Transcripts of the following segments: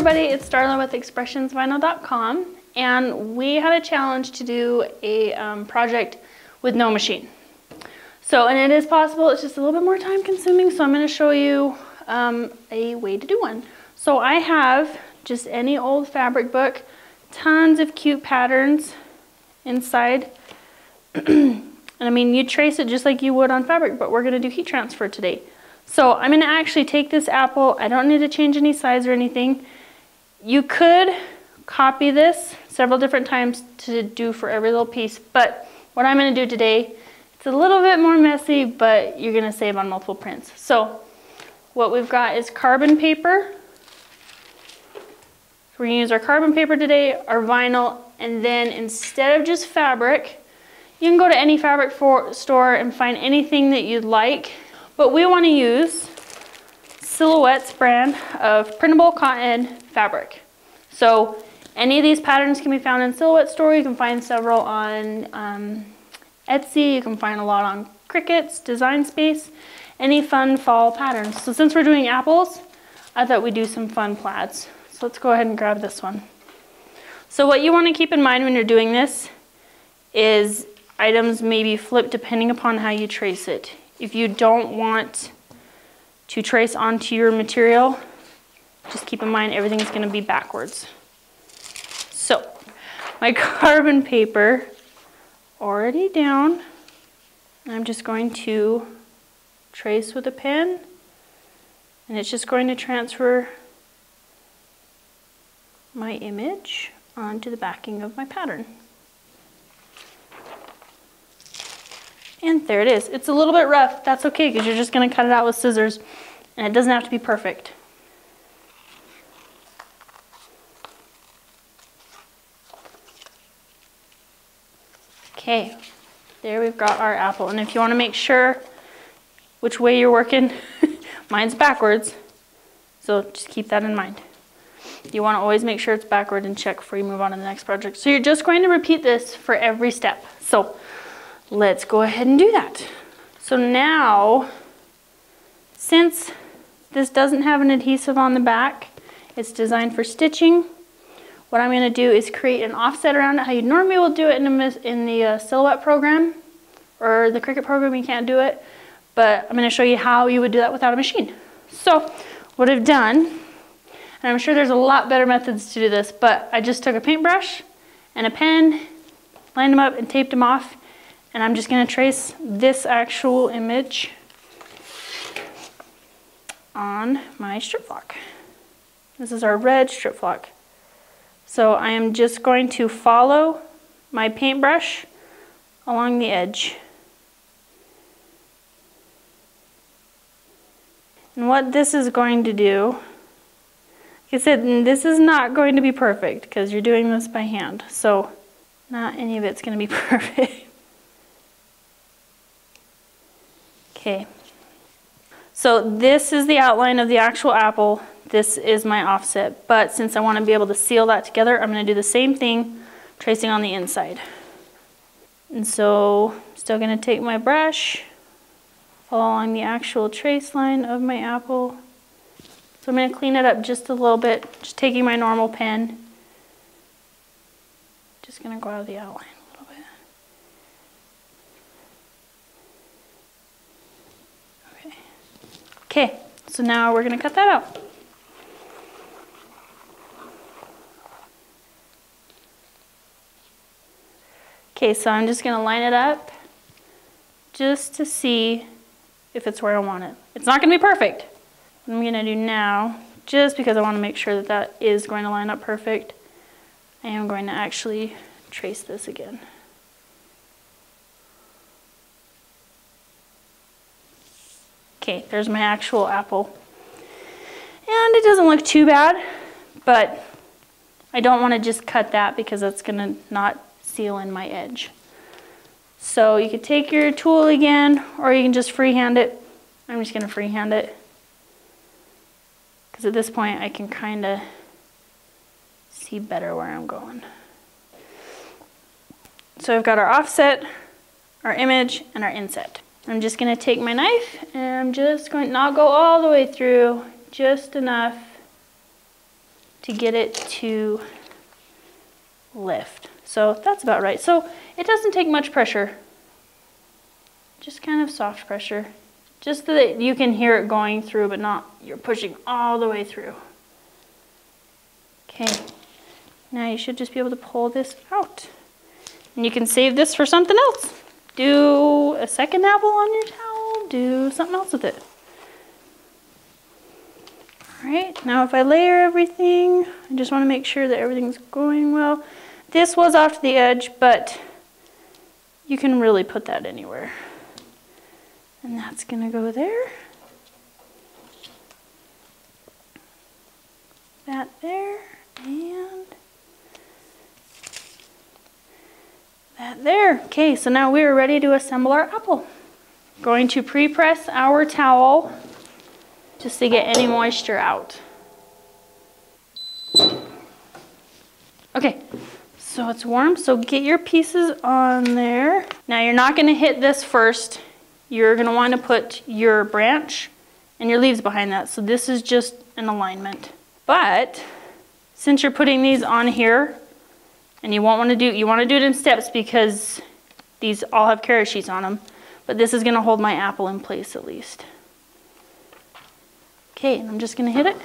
everybody, it's Starla with expressionsvinyl.com, and we had a challenge to do a project with no machine. So, and it is possible, it's just a little bit more time consuming, so I'm going to show you a way to do one. So I have just any old fabric book, tons of cute patterns inside. And I mean, you trace it just like you would on fabric, but we're going to do heat transfer today. So I'm going to actually take this apple. I don't need to change any size or anything. You could copy this several different times to do for every little piece, but what I'm going to do today, it's a little bit more messy, but you're going to save on multiple prints. So what we've got is carbon paper. We're going to use our carbon paper today, our vinyl, and then instead of just fabric, you can go to any fabric store and find anything that you'd like. But we want to use Silhouette's brand of printable cotton fabric. So any of these patterns can be found in Silhouette store. You can find several on Etsy. You can find a lot on Cricket's, Design Space, any fun fall patterns. So since we're doing apples, I thought we'd do some fun plaids. So let's go ahead and grab this one. So what you want to keep in mind when you're doing this is items may be flipped depending upon how you trace it. If you don't want to trace onto your material, just keep in mind everything's going to be backwards. So my carbon paper already down. I'm just going to trace with a pen, and it's just going to transfer my image onto the backing of my pattern. And there it is. It's a little bit rough. That's okay, because you're just going to cut it out with scissors, and it doesn't have to be perfect. Okay, there we've got our apple. And if you want to make sure which way you're working, mine's backwards, so just keep that in mind. You want to always make sure it's backward and check before you move on to the next project. So you're just going to repeat this for every step. So let's go ahead and do that. So now, since this doesn't have an adhesive on the back, it's designed for stitching. What I'm going to do is create an offset around it, how you normally will do it in the Silhouette program, or the Cricut program. You can't do it, but I'm going to show you how you would do that without a machine. So what I've done, and I'm sure there's a lot better methods to do this, but I just took a paintbrush and a pen, lined them up and taped them off. And I'm just going to trace this actual image on my strip flock. This is our red strip flock. So I am just going to follow my paintbrush along the edge. And what this is going to do, like I said, this is not going to be perfect because you're doing this by hand. So not any of it's going to be perfect. Okay, so this is the outline of the actual apple. This is my offset, but since I want to be able to seal that together, I'm going to do the same thing, tracing on the inside. And so, I'm still going to take my brush, follow along the actual trace line of my apple. So I'm going to clean it up just a little bit, just taking my normal pen. Just going to go out of the outline. Okay, so now we're going to cut that out. Okay, so I'm just going to line it up just to see if it's where I want it. It's not going to be perfect. What I'm going to do now, just because I want to make sure that that is going to line up perfect, I am going to actually trace this again. Okay, there's my actual apple. And it doesn't look too bad, but I don't want to just cut that because that's going to not seal in my edge. So you could take your tool again, or you can just freehand it. I'm just going to freehand it, because at this point I can kind of see better where I'm going. So I've got our offset, our image, and our inset. I'm just going to take my knife and I'm just going to not go all the way through, just enough to get it to lift. So that's about right. So it doesn't take much pressure, just kind of soft pressure, just so that you can hear it going through, but not you're pushing all the way through. Okay, now you should just be able to pull this out. And you can save this for something else. Do a second apple on your towel, do something else with it. All right, now if I layer everything, I just want to make sure that everything's going well. This was off to the edge, but you can really put that anywhere. And that's gonna go there. That there, and that there. Okay, so now we are ready to assemble our apple. Going to pre-press our towel just to get any moisture out. Okay, so it's warm, so get your pieces on there. Now you're not gonna hit this first. You're gonna wanna put your branch and your leaves behind that. So this is just an alignment. But since you're putting these on here, and you want to do it in steps because these all have carrot sheets on them, but this is gonna hold my apple in place at least. Okay, and I'm just gonna hit it.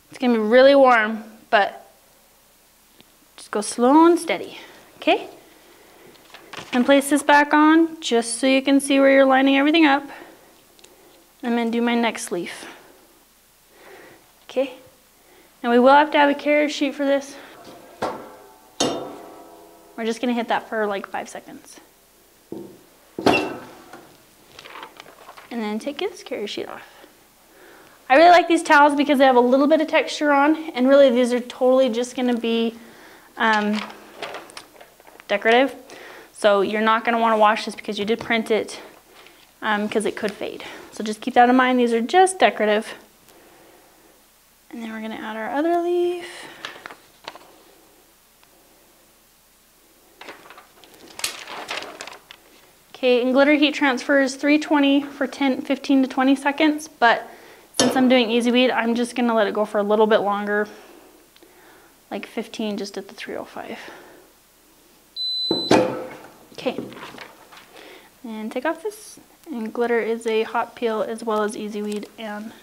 It's gonna be really warm, but just go slow and steady, okay? And place this back on just so you can see where you're lining everything up. I'm going to do my next leaf. Okay. And we will have to have a carrier sheet for this. We're just going to hit that for like 5 seconds. And then take this carrier sheet off. I really like these towels because they have a little bit of texture on, and really these are totally just going to be decorative. So you're not going to want to wash this because you did print it, because it could fade. So just keep that in mind. These are just decorative. And then we're going to add our other leaf. Okay, and glitter heat transfer is 320 for 15 to 20 seconds, but since I'm doing easy bead, I'm just going to let it go for a little bit longer, like 15 just at the 305. Okay, and take off this. And glitter is a hot peel as well as easy weed. And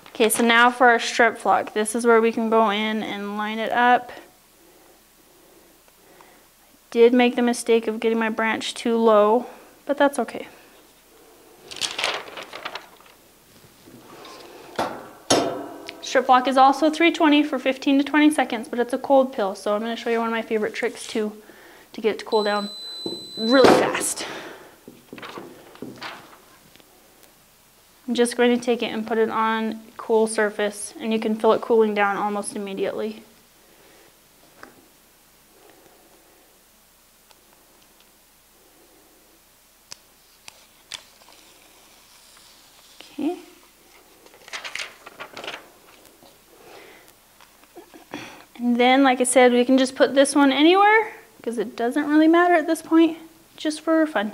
okay, so now for our strip flock. This is where we can go in and line it up. I did make the mistake of getting my branch too low, but that's okay. Strip flock is also 320 for 15 to 20 seconds, but it's a cold peel, so I'm going to show you one of my favorite tricks too to get it to cool down really fast. I'm just going to take it and put it on a cool surface, and you can feel it cooling down almost immediately. Okay. And then, like I said, we can just put this one anywhere because it doesn't really matter at this point, just for fun.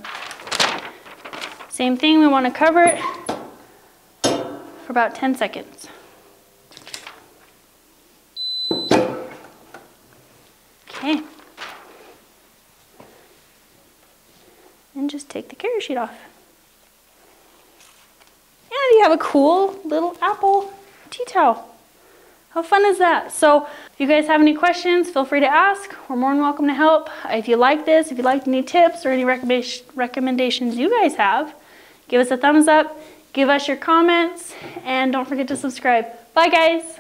Same thing, we want to cover it for about 10 seconds. Okay. And just take the carrier sheet off. And you have a cool little apple tea towel. How fun is that? So if you guys have any questions, feel free to ask. We're more than welcome to help. If you like this, if you like any tips or any recommendations you guys have, give us a thumbs up, give us your comments, and don't forget to subscribe. Bye guys.